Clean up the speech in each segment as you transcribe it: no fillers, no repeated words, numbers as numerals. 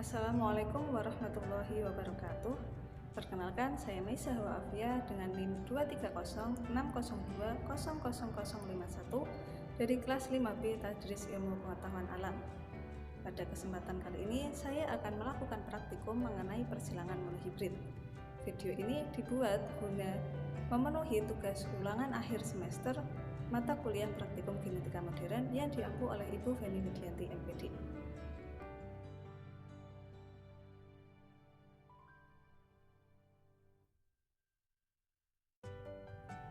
Assalamualaikum warahmatullahi wabarakatuh. Perkenalkan, saya Maisa Afia dengan NIM 23060020051 dari kelas 5B Tadris Ilmu Pengetahuan Alam. Pada kesempatan kali ini, saya akan melakukan praktikum mengenai persilangan monohibrid. Video ini dibuat guna memenuhi tugas ulangan akhir semester mata kuliah praktikum genetika modern yang diampu oleh Ibu Feni Widianti MPD.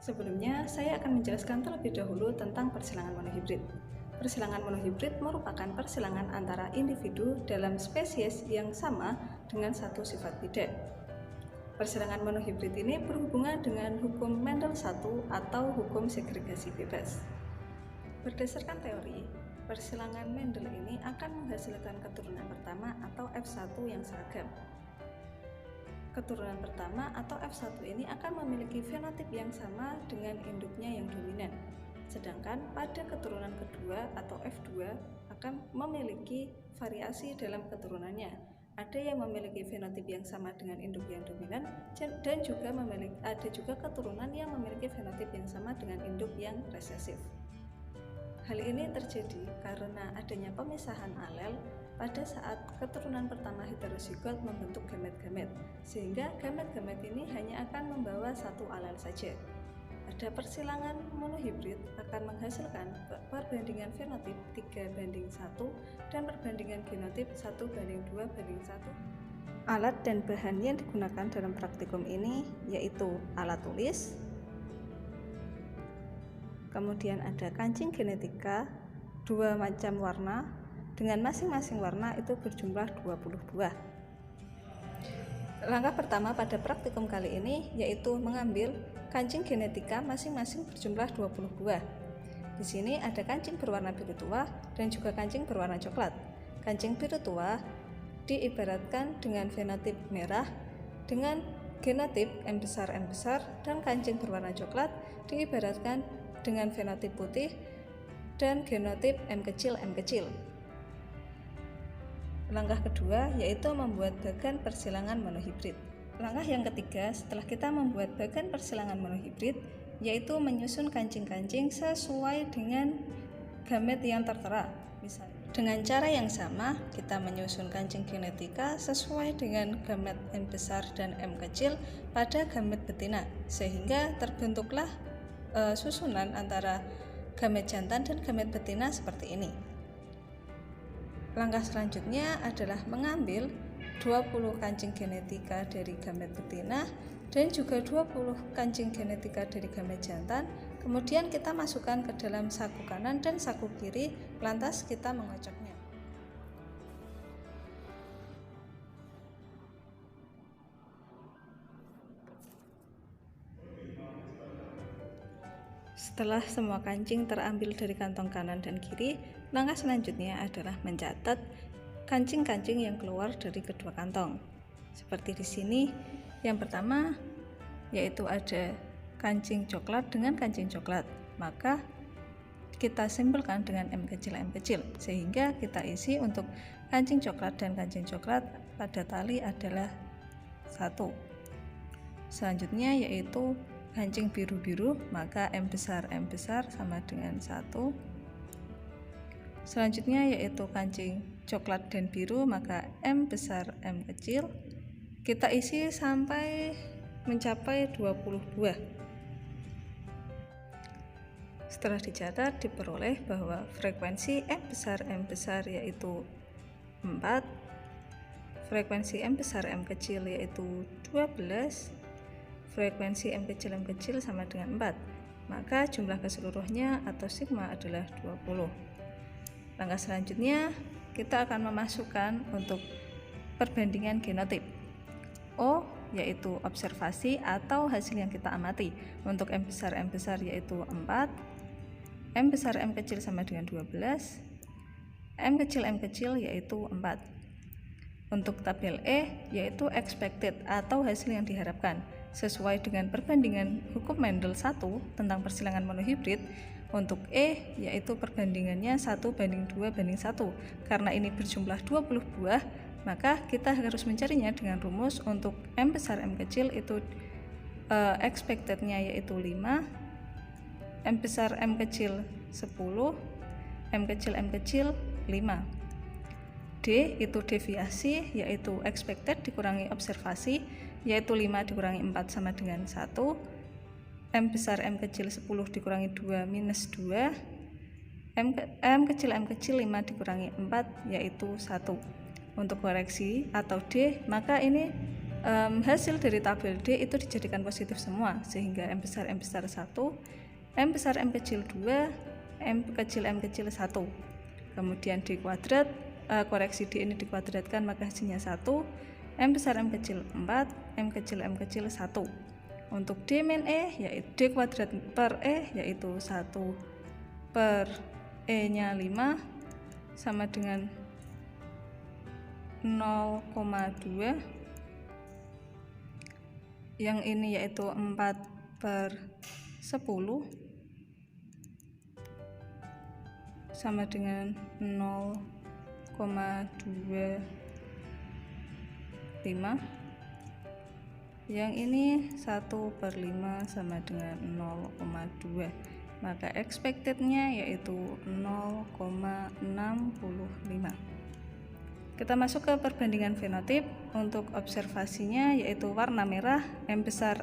Sebelumnya, saya akan menjelaskan terlebih dahulu tentang persilangan monohibrid. Persilangan monohibrid merupakan persilangan antara individu dalam spesies yang sama dengan satu sifat beda. Persilangan monohibrid ini berhubungan dengan hukum Mendel I atau hukum segregasi bebas. Berdasarkan teori, persilangan Mendel ini akan menghasilkan keturunan pertama atau F1 yang seragam. Keturunan pertama atau F1 ini akan memiliki fenotip yang sama dengan induknya yang dominan. Sedangkan pada keturunan kedua atau F2 akan memiliki variasi dalam keturunannya. Ada yang memiliki fenotip yang sama dengan induk yang dominan dan juga ada juga keturunan yang memiliki fenotip yang sama dengan induk yang resesif. Hal ini terjadi karena adanya pemisahan alel pada saat keturunan pertama heterozigot membentuk gamet-gamet, sehingga gamet-gamet ini hanya akan membawa satu alel saja. Pada persilangan monohibrid akan menghasilkan perbandingan fenotip 3:1 dan perbandingan genotip 1:2:1. Alat dan bahan yang digunakan dalam praktikum ini yaitu alat tulis, kemudian ada kancing genetika 2 macam warna dengan masing-masing warna itu berjumlah 20 buah. Langkah pertama pada praktikum kali ini yaitu mengambil kancing genetika masing-masing berjumlah 20 buah. Di sini ada kancing berwarna biru tua dan juga kancing berwarna coklat. Kancing biru tua diibaratkan dengan fenotip merah dengan genotip M besar dan kancing berwarna coklat diibaratkan dengan fenotip putih dan genotip M kecil. Langkah kedua yaitu membuat bagan persilangan monohibrid. Langkah yang ketiga setelah kita membuat bagan persilangan monohibrid yaitu menyusun kancing-kancing sesuai dengan gamet yang tertera. Misalnya, dengan cara yang sama kita menyusun kancing genetika sesuai dengan gamet M besar dan M kecil pada gamet betina, sehingga terbentuklah susunan antara gamet jantan dan gamet betina seperti ini. Langkah selanjutnya adalah mengambil 20 kancing genetika dari gamet betina dan juga 20 kancing genetika dari gamet jantan. Kemudian kita masukkan ke dalam saku kanan dan saku kiri, lantas kita mengocoknya. Setelah semua kancing terambil dari kantong kanan dan kiri, langkah selanjutnya adalah mencatat kancing-kancing yang keluar dari kedua kantong. Seperti di sini, yang pertama yaitu ada kancing coklat dengan kancing coklat. Maka kita simpulkan dengan M kecil, sehingga kita isi untuk kancing coklat dan kancing coklat pada tali adalah 1. Selanjutnya yaitu kancing biru-biru, maka M besar sama dengan 1. Selanjutnya yaitu kancing coklat dan biru, maka M besar M kecil. Kita isi sampai mencapai 20 buah. Setelah dicatat diperoleh bahwa frekuensi M besar yaitu 4, frekuensi M besar M kecil yaitu 12, frekuensi M kecil sama dengan 4, maka jumlah keseluruhnya atau sigma adalah 20. Langkah selanjutnya kita akan memasukkan untuk perbandingan genotip. O yaitu observasi atau hasil yang kita amati. Untuk M besar yaitu 4, M besar M kecil sama dengan 12, M kecil yaitu 4. Untuk tabel E yaitu expected atau hasil yang diharapkan. Sesuai dengan perbandingan hukum Mendel I tentang persilangan monohibrid, untuk E yaitu perbandingannya 1:2:1. Karena ini berjumlah 20 buah, Maka kita harus mencarinya dengan rumus untuk M besar M kecil itu expected-nya yaitu 5, M besar M kecil 10, M kecil 5. D itu deviasi yaitu expected dikurangi observasi yaitu 5 dikurangi 4 sama dengan 1. M besar M kecil 10 dikurangi 2 minus 2. M kecil 5 dikurangi 4 yaitu 1. Untuk koreksi atau D, maka ini hasil dari tabel D itu dijadikan positif semua, sehingga M besar 1, M besar M kecil 2, M kecil 1. Kemudian D kuadrat, koreksi D ini dikuadratkan maka hasilnya 1, M besar M kecil 4, M kecil 1. Untuk D min E yaitu D kuadrat per E yaitu 1 per E nya 5 sama dengan 0,2, yang ini yaitu 4 per 10 sama dengan 0,25, yang ini 1 per 5 sama dengan 0,2, maka expected-nya yaitu 0,65. Kita masuk ke perbandingan fenotip. Untuk observasinya yaitu warna merah M besar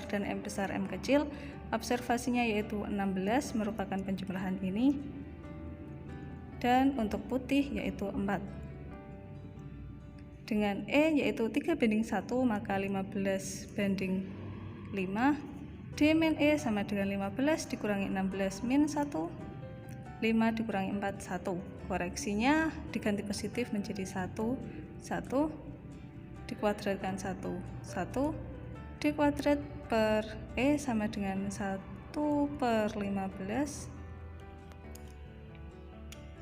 dan M besar M kecil, observasinya yaitu 16 merupakan penjumlahan ini, dan untuk putih yaitu 4. Dengan E yaitu 3:1 maka 15 banding 5. D min E sama dengan 15 dikurangi 16 min 1, 5 dikurangi 4 1. Koreksinya diganti positif menjadi 1 dikuadratkan 1 D kuadrat per E sama dengan 1 per 15.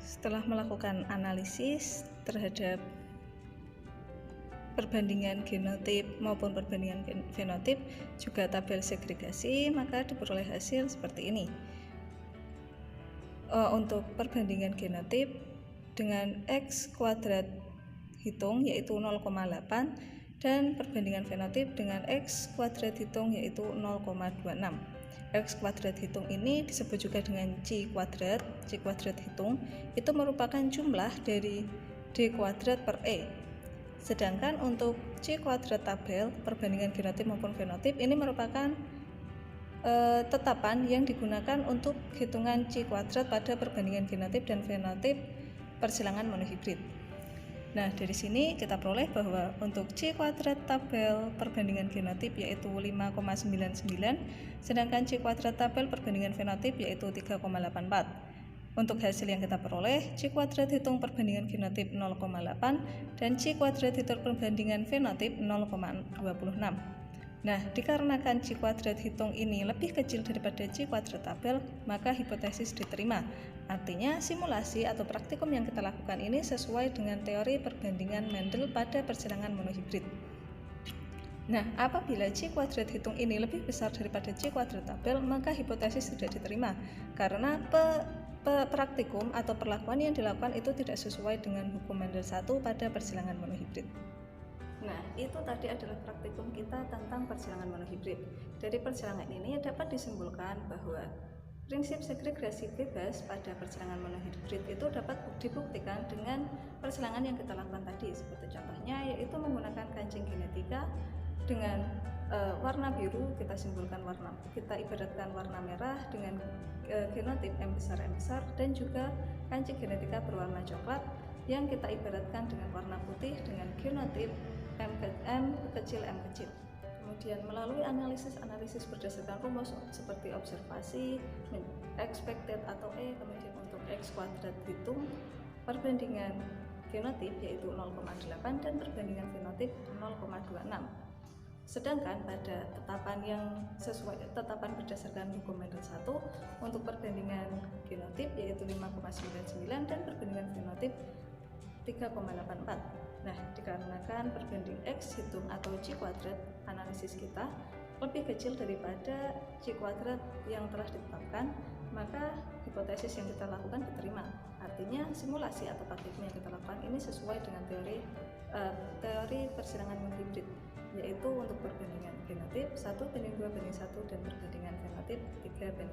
Setelah melakukan analisis terhadap perbandingan genotip maupun perbandingan fenotip juga tabel segregasi, maka diperoleh hasil seperti ini. Untuk perbandingan genotip dengan X kuadrat hitung yaitu 0,8, dan perbandingan fenotip dengan X kuadrat hitung yaitu 0,26. X kuadrat hitung ini disebut juga dengan C kuadrat hitung, itu merupakan jumlah dari D kuadrat per E. Sedangkan untuk C kuadrat tabel perbandingan genotip maupun fenotip ini merupakan tetapan yang digunakan untuk hitungan C kuadrat pada perbandingan genotip dan fenotip persilangan monohibrid. Nah, dari sini kita peroleh bahwa untuk C kuadrat tabel perbandingan genotip yaitu 5,99, sedangkan C kuadrat tabel perbandingan fenotip yaitu 3,84. Untuk hasil yang kita peroleh, C kuadrat hitung perbandingan genotip 0,8 dan C kuadrat hitung perbandingan fenotip 0,26. Nah, dikarenakan C kuadrat hitung ini lebih kecil daripada C kuadrat tabel, maka hipotesis diterima. Artinya, simulasi atau praktikum yang kita lakukan ini sesuai dengan teori perbandingan Mendel pada persilangan monohibrid. Nah, apabila C kuadrat hitung ini lebih besar daripada C kuadrat tabel, maka hipotesis tidak diterima, karena praktikum atau perlakuan yang dilakukan itu tidak sesuai dengan hukum Mendel 1 pada persilangan monohibrid. Nah, itu tadi adalah praktikum kita tentang persilangan monohibrid. Dari persilangan ini dapat disimpulkan bahwa prinsip segregasi bebas pada persilangan monohibrid itu dapat dibuktikan dengan persilangan yang kita lakukan tadi. Seperti contohnya yaitu menggunakan kancing genetika dengan warna biru, kita ibaratkan warna merah dengan genotip M besar dan juga kancing genetika berwarna coklat yang kita ibaratkan dengan warna putih dengan genotip M kecil. Kemudian melalui analisis berdasarkan rumus seperti observasi, expected atau E, kemudian untuk X kuadrat hitung perbandingan genotip yaitu 0,8 dan perbandingan fenotip 0,26. Sedangkan pada tetapan berdasarkan hukum Mendel 1 untuk perbandingan genotip yaitu 5,99 dan perbandingan fenotip 3,84. Nah, dikarenakan perbanding X hitung atau C kuadrat analisis kita lebih kecil daripada C kuadrat yang telah ditetapkan, maka hipotesis yang kita lakukan diterima. Artinya simulasi atau praktikum yang kita lakukan ini sesuai dengan teori persilangan non-hibrid, yaitu untuk perbandingan genotip 1:2:1 dan perbandingan fenotip 3:1.